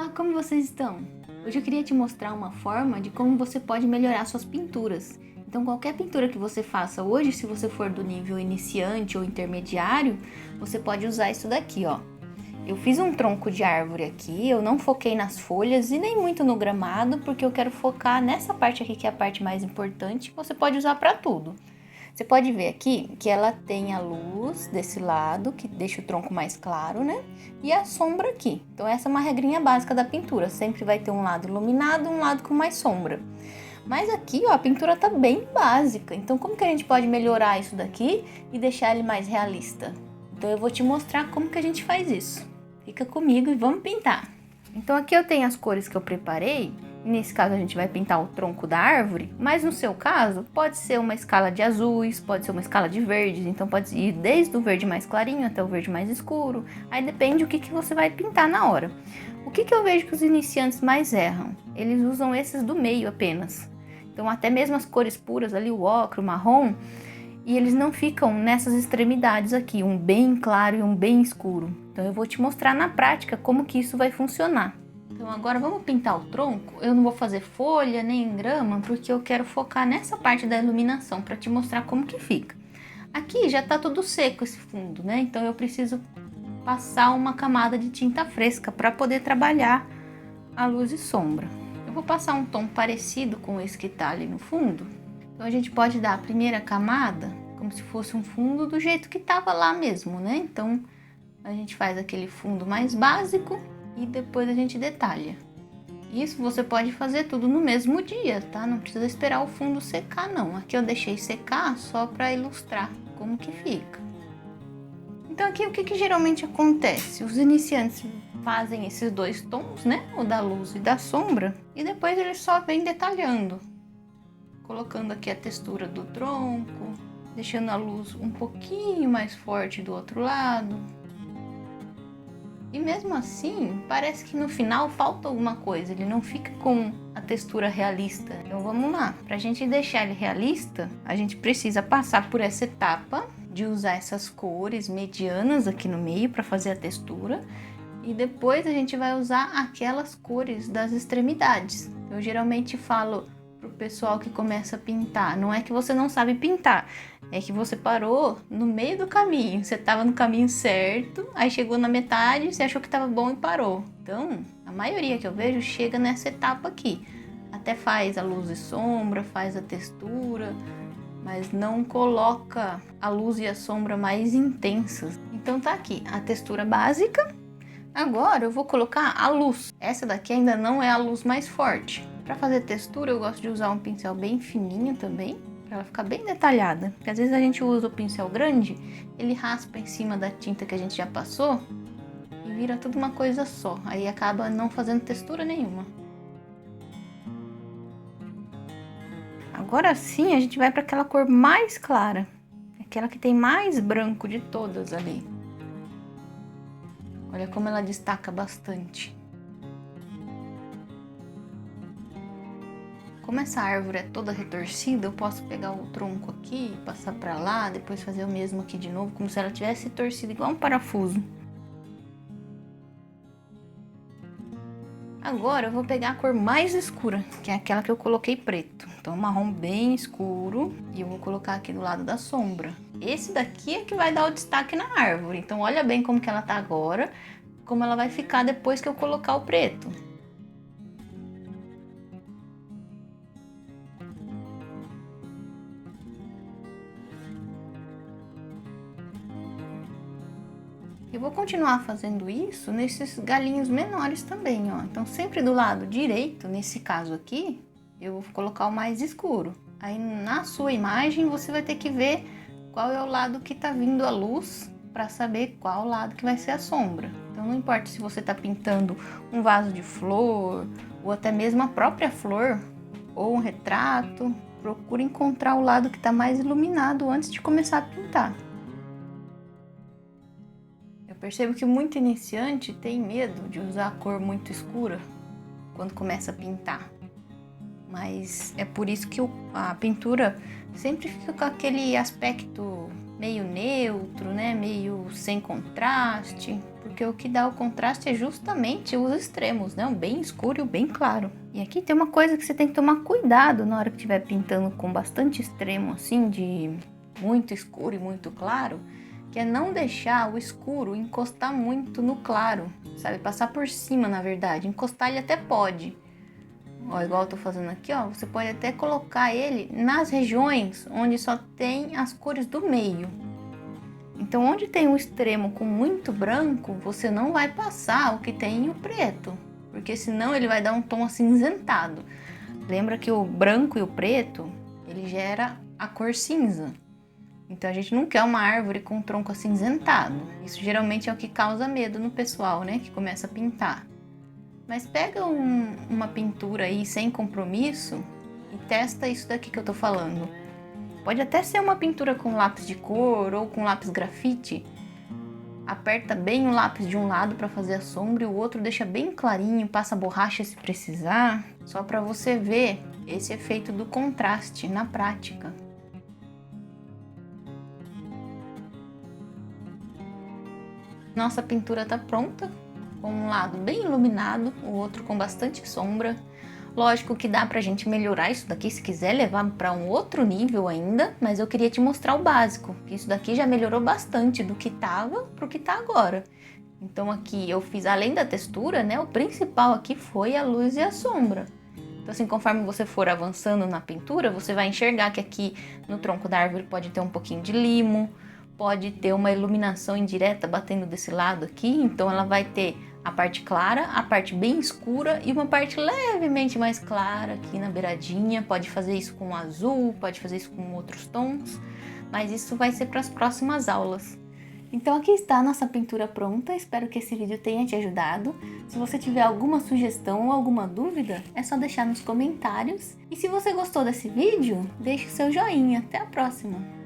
Olá, como vocês estão? Hoje eu queria te mostrar uma forma de como você pode melhorar suas pinturas. Então qualquer pintura que você faça hoje, se você for do nível iniciante ou intermediário, você pode usar isso daqui, ó. Eu fiz um tronco de árvore aqui, eu não foquei nas folhas e nem muito no gramado, porque eu quero focar nessa parte aqui que é a parte mais importante, que você pode usar para tudo. Você pode ver aqui que ela tem a luz desse lado, que deixa o tronco mais claro, né? E a sombra aqui. Então essa é uma regrinha básica da pintura, sempre vai ter um lado iluminado e um lado com mais sombra. Mas aqui, ó, a pintura tá bem básica, então como que a gente pode melhorar isso daqui e deixar ele mais realista? Então eu vou te mostrar como que a gente faz isso. Fica comigo e vamos pintar! Então aqui eu tenho as cores que eu preparei. Nesse caso a gente vai pintar o tronco da árvore, mas no seu caso pode ser uma escala de azuis, pode ser uma escala de verdes, então pode ir desde o verde mais clarinho até o verde mais escuro, aí depende do que você vai pintar na hora. O que eu vejo que os iniciantes mais erram? Eles usam esses do meio apenas, então até mesmo as cores puras ali, o ocre, o marrom, e eles não ficam nessas extremidades aqui, um bem claro e um bem escuro. Então eu vou te mostrar na prática como que isso vai funcionar. Então agora vamos pintar o tronco. Eu não vou fazer folha nem grama, porque eu quero focar nessa parte da iluminação para te mostrar como que fica. Aqui já tá tudo seco esse fundo, né? Então eu preciso passar uma camada de tinta fresca para poder trabalhar a luz e sombra. Eu vou passar um tom parecido com esse que tá ali no fundo. Então a gente pode dar a primeira camada como se fosse um fundo do jeito que tava lá mesmo, né? Então a gente faz aquele fundo mais básico e depois a gente detalha. Isso você pode fazer tudo no mesmo dia, tá? Não precisa esperar o fundo secar, não. Aqui eu deixei secar só para ilustrar como que fica. Então aqui o que geralmente acontece? Os iniciantes fazem esses dois tons, né? O da luz e da sombra, e depois eles só vêm detalhando. Colocando aqui a textura do tronco, deixando a luz um pouquinho mais forte do outro lado. E mesmo assim, parece que no final falta alguma coisa, ele não fica com a textura realista. Então vamos lá, pra gente deixar ele realista, a gente precisa passar por essa etapa de usar essas cores medianas aqui no meio para fazer a textura. E depois a gente vai usar aquelas cores das extremidades. Eu geralmente falo pro pessoal que começa a pintar, não é que você não sabe pintar, é que você parou no meio do caminho, você estava no caminho certo, aí chegou na metade, você achou que estava bom e parou. Então, a maioria que eu vejo chega nessa etapa aqui, até faz a luz e sombra, faz a textura, mas não coloca a luz e a sombra mais intensas. Então tá aqui a textura básica. Agora eu vou colocar a luz. Essa daqui ainda não é a luz mais forte. Para fazer textura eu gosto de usar um pincel bem fininho também, para ela ficar bem detalhada. Porque às vezes a gente usa o pincel grande, ele raspa em cima da tinta que a gente já passou e vira tudo uma coisa só. Aí acaba não fazendo textura nenhuma. Agora sim a gente vai para aquela cor mais clara, aquela que tem mais branco de todas ali. Olha como ela destaca bastante. Como essa árvore é toda retorcida, eu posso pegar o tronco aqui, passar para lá, depois fazer o mesmo aqui de novo, como se ela tivesse torcida igual um parafuso. Agora eu vou pegar a cor mais escura, que é aquela que eu coloquei preto. Então um marrom bem escuro, e eu vou colocar aqui do lado da sombra. Esse daqui é que vai dar o destaque na árvore, então olha bem como que ela tá agora, como ela vai ficar depois que eu colocar o preto. Eu vou continuar fazendo isso nesses galinhos menores também, ó. Então sempre do lado direito, nesse caso aqui, eu vou colocar o mais escuro. Aí na sua imagem você vai ter que ver qual é o lado que tá vindo a luz para saber qual lado que vai ser a sombra. Então não importa se você tá pintando um vaso de flor ou até mesmo a própria flor ou um retrato, procure encontrar o lado que tá mais iluminado antes de começar a pintar. Eu percebo que muito iniciante tem medo de usar a cor muito escura quando começa a pintar. Mas é por isso que a pintura sempre fica com aquele aspecto meio neutro, né? Meio sem contraste, porque o que dá o contraste é justamente os extremos, né? O bem escuro e o bem claro. E aqui tem uma coisa que você tem que tomar cuidado na hora que estiver pintando com bastante extremo, assim, de muito escuro e muito claro, que é não deixar o escuro encostar muito no claro, sabe? Passar por cima, na verdade. Encostar ele até pode. Ó, igual eu tô fazendo aqui, ó, você pode até colocar ele nas regiões onde só tem as cores do meio. Então, onde tem um extremo com muito branco, você não vai passar o que tem o preto, porque senão ele vai dar um tom acinzentado. Lembra que o branco e o preto, ele gera a cor cinza. Então, a gente não quer uma árvore com um tronco acinzentado. Isso geralmente é o que causa medo no pessoal, né, que começa a pintar. Mas pega uma pintura aí sem compromisso e testa isso daqui que eu tô falando. Pode até ser uma pintura com lápis de cor ou com lápis grafite. Aperta bem o lápis de um lado para fazer a sombra e o outro deixa bem clarinho, passa borracha se precisar, só para você ver esse efeito do contraste na prática. Nossa pintura tá pronta, com um lado bem iluminado, o outro com bastante sombra. Lógico que dá pra gente melhorar isso daqui se quiser levar para um outro nível ainda, mas eu queria te mostrar o básico, que isso daqui já melhorou bastante do que tava pro que tá agora. Então aqui eu fiz, além da textura, né, o principal aqui foi a luz e a sombra. Então assim, conforme você for avançando na pintura, você vai enxergar que aqui no tronco da árvore pode ter um pouquinho de limo, pode ter uma iluminação indireta batendo desse lado aqui, então ela vai ter a parte clara, a parte bem escura e uma parte levemente mais clara aqui na beiradinha. Pode fazer isso com azul, pode fazer isso com outros tons, mas isso vai ser para as próximas aulas. Então aqui está a nossa pintura pronta, espero que esse vídeo tenha te ajudado. Se você tiver alguma sugestão ou alguma dúvida, é só deixar nos comentários. E se você gostou desse vídeo, deixe o seu joinha. Até a próxima!